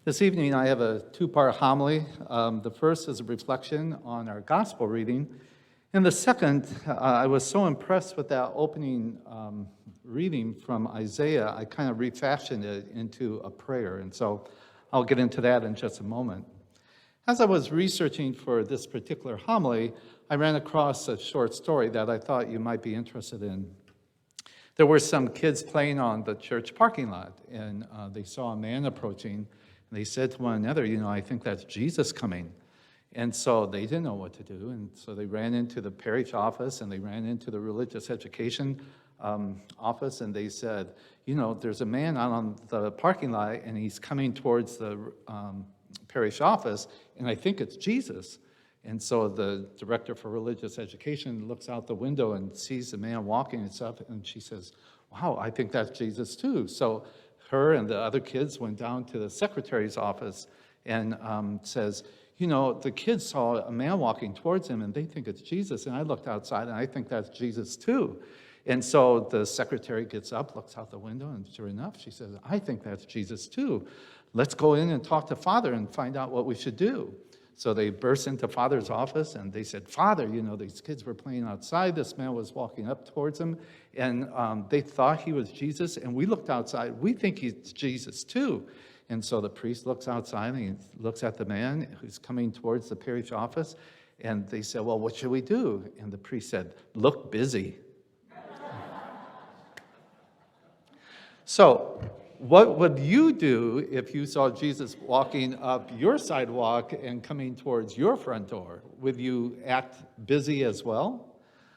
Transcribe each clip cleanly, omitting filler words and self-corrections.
This evening, I have a two-part homily. The first is a reflection on our gospel reading. And the second, I was so impressed with that opening reading from Isaiah, I kind of refashioned it into a prayer. And so I'll get into that in just a moment. As I was researching for this particular homily, I ran across a short story that I thought you might be interested in. There were some kids playing on the church parking lot, and they saw a man approaching. They said to one another, I think that's Jesus coming. And so they didn't know what to do. And so they ran into the parish office and they ran into the religious education office. And they said, there's a man out on the parking lot and he's coming towards the parish office. And I think it's Jesus. And so the director for religious education looks out the window and sees the man walking and stuff. And she says, wow, I think that's Jesus too. So her and the other kids went down to the secretary's office and says, the kids saw a man walking towards him and they think it's Jesus. And I looked outside and I think that's Jesus too. And so the secretary gets up, looks out the window, and sure enough, she says, I think that's Jesus too. Let's go in and talk to Father and find out what we should do. So they burst into Father's office and they said, Father, these kids were playing outside. This man was walking up towards them and they thought he was Jesus. And we looked outside. We think he's Jesus too. And so the priest looks outside and he looks at the man who's coming towards the parish office. And they said, well, what should we do? And the priest said, look busy. So what would you do if you saw Jesus walking up your sidewalk and coming towards your front door? Would you act busy as well?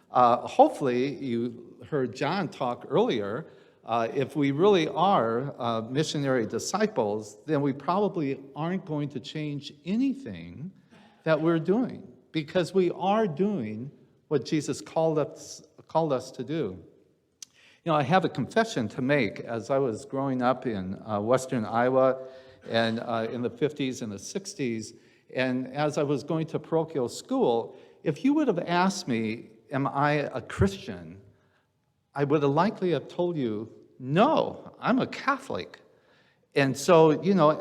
Hopefully, you heard John talk earlier. If we really are missionary disciples, then we probably aren't going to change anything that we're doing because we are doing what Jesus called us to do. I have a confession to make. As I was growing up in western Iowa and in the 50s and the 60s, and as I was going to parochial school, if you would have asked me, am I a Christian, I would have likely have told you, no, I'm a Catholic. And so,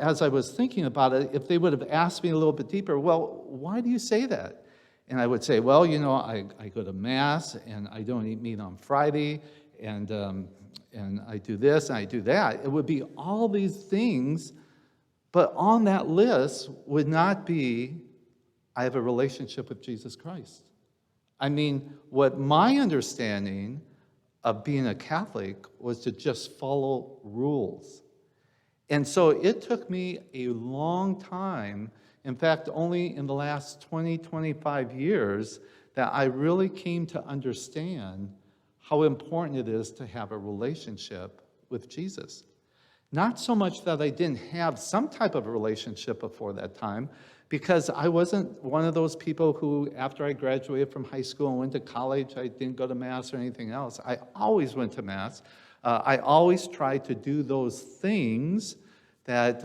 as I was thinking about it, if they would have asked me a little bit deeper, well, why do you say that? And I would say, well, I go to Mass and I don't eat meat on Friday, and I do this and I do that. It would be all these things, but on that list would not be, I have a relationship with Jesus Christ. I mean, what my understanding of being a Catholic was to just follow rules. And so it took me a long time, in fact, only in the last 20, 25 years, that I really came to understand how important it is to have a relationship with Jesus. Not so much that I didn't have some type of a relationship before that time, because I wasn't one of those people who, after I graduated from high school and went to college, I didn't go to Mass or anything else. I always went to Mass. I always tried to do those things that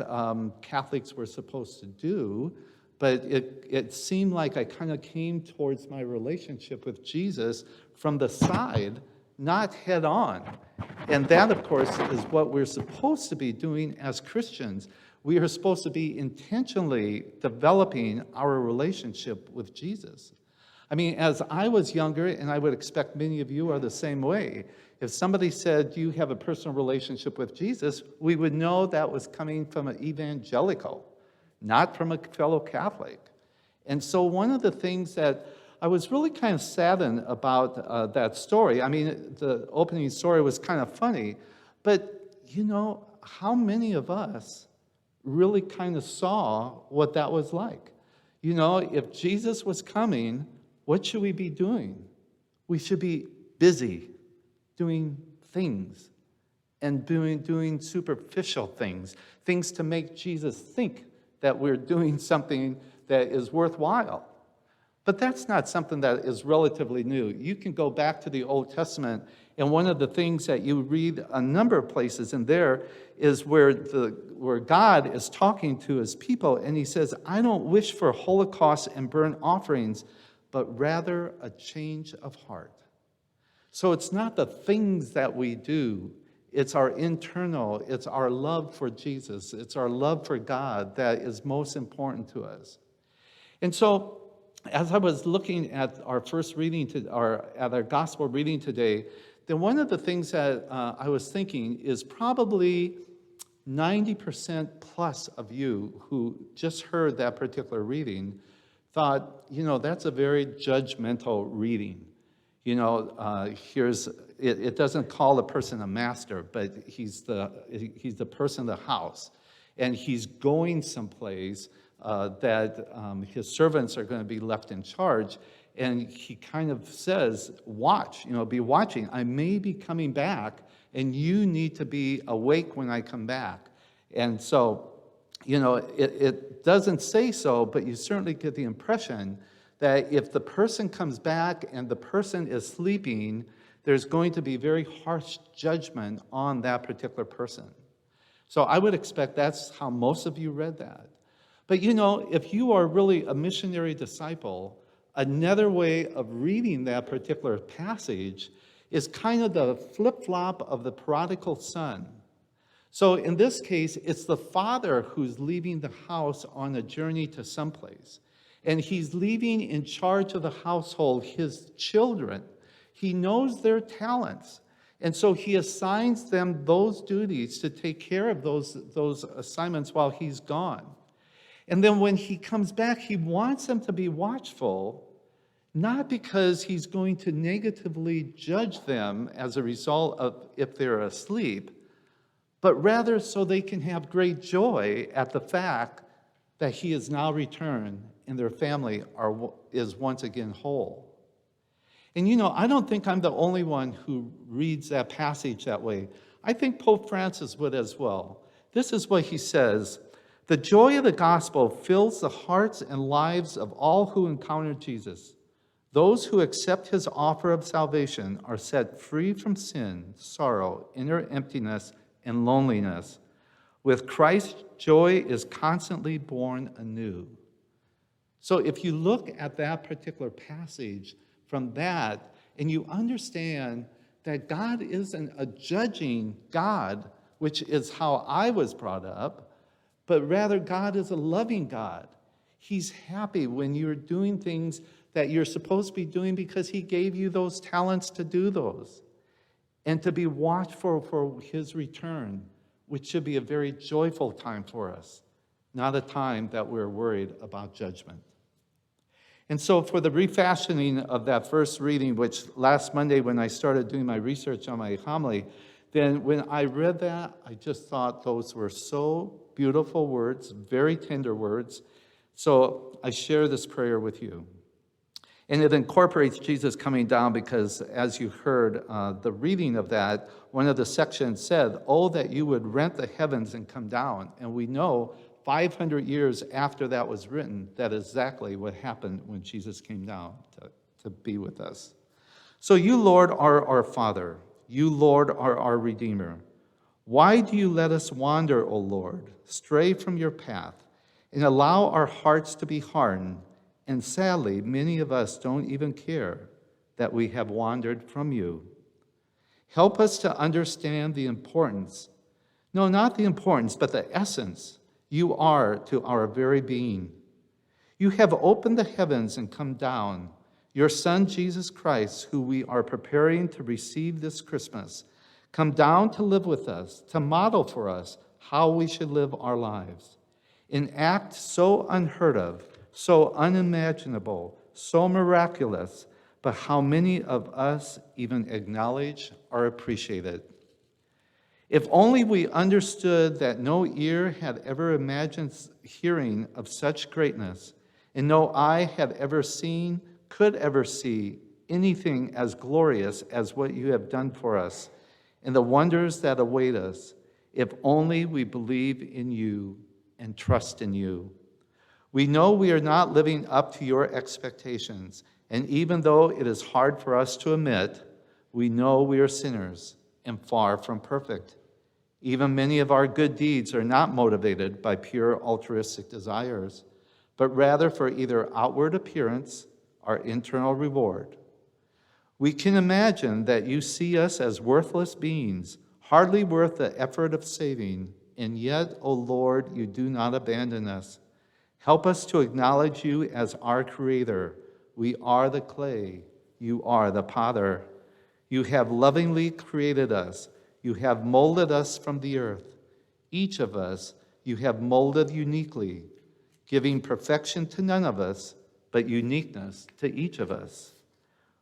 Catholics were supposed to do, but it seemed like I kind of came towards my relationship with Jesus from the side, not head on. And that, of course, is what we're supposed to be doing as Christians. We are supposed to be intentionally developing our relationship with Jesus. I mean, as I was younger, and I would expect many of you are the same way, if somebody said, do you have a personal relationship with Jesus, we would know that was coming from an evangelical, not from a fellow Catholic. And so one of the things that I was really kind of saddened about that story. I mean, the opening story was kind of funny, but how many of us really kind of saw what that was like? If Jesus was coming, what should we be doing? We should be busy doing things and doing superficial things to make Jesus think that we're doing something that is worthwhile. But that's not something that is relatively new. You can go back to the Old Testament, and one of the things that you read a number of places in there is where God is talking to his people, and he says, I don't wish for holocausts and burnt offerings, but rather a change of heart. So it's not the things that we do, It's our internal, it's our love for Jesus, it's our love for God that is most important to us. And so, as I was looking at our first reading, at our gospel reading today, then one of the things that I was thinking is probably 90% plus of you who just heard that particular reading thought, that's a very judgmental reading. It doesn't call the person a master, but he's the person of the house. And he's going someplace that his servants are going to be left in charge. And he kind of says, watch, be watching. I may be coming back, and you need to be awake when I come back. And so, it doesn't say so, but you certainly get the impression that if the person comes back and the person is sleeping, there's going to be very harsh judgment on that particular person. So I would expect that's how most of you read that. But if you are really a missionary disciple, another way of reading that particular passage is kind of the flip-flop of the prodigal son. So in this case, it's the father who's leaving the house on a journey to someplace. And he's leaving in charge of the household his children. He knows their talents. And so he assigns them those duties to take care of those assignments while he's gone. And then when he comes back, he wants them to be watchful, not because he's going to negatively judge them as a result of if they're asleep, but rather so they can have great joy at the fact that he is now returned and their family is once again whole. And I don't think I'm the only one who reads that passage that way. I think Pope Francis would as well. This is what he says: "The joy of the gospel fills the hearts and lives of all who encounter Jesus. Those who accept his offer of salvation are set free from sin, sorrow, inner emptiness, and loneliness. With Christ, joy is constantly born anew." So if you look at that particular passage from that, and you understand that God isn't a judging God, which is how I was brought up, but rather God is a loving God. He's happy when you're doing things that you're supposed to be doing because he gave you those talents to do those. And to be watchful for his return, which should be a very joyful time for us, not a time that we're worried about judgment. And so for the refashioning of that first reading, which last Monday when I started doing my research on my homily, then when I read that, I just thought those were so beautiful words, very tender words. So I share this prayer with you. And it incorporates Jesus coming down because, as you heard the reading of that, one of the sections said, "Oh, that you would rent the heavens and come down." And we know 500 years after that was written, that is exactly what happened when Jesus came down to be with us. So you, Lord, are our Father. You, Lord, are our Redeemer. Why do you let us wander, O Lord, stray from your path, and allow our hearts to be hardened? And sadly, many of us don't even care that we have wandered from you. Help us to understand the importance, no, not the importance, but the essence you are to our very being. You have opened the heavens and come down. Your Son, Jesus Christ, who we are preparing to receive this Christmas, come down to live with us, to model for us how we should live our lives. An act so unheard of, so unimaginable, so miraculous, but how many of us even acknowledge or appreciate it? If only we understood that no ear had ever imagined hearing of such greatness, and no eye had ever seen, could ever see anything as glorious as what you have done for us, and the wonders that await us, if only we believe in you and trust in you. We know we are not living up to your expectations, and even though it is hard for us to admit, we know we are sinners and far from perfect. Even many of our good deeds are not motivated by pure altruistic desires, but rather for either outward appearance or internal reward. We can imagine that you see us as worthless beings, hardly worth the effort of saving, and yet, O Lord, you do not abandon us. Help us to acknowledge you as our Creator. We are the clay, you are the potter. You have lovingly created us. You have molded us from the earth. Each of us you have molded uniquely, giving perfection to none of us, but uniqueness to each of us.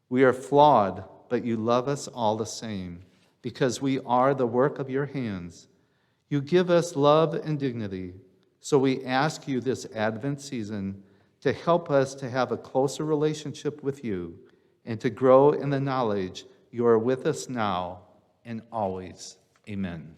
We are flawed, but you love us all the same, because we are the work of your hands. You give us love and dignity, so we ask you this Advent season to help us to have a closer relationship with you and to grow in the knowledge you are with us now and always. Amen.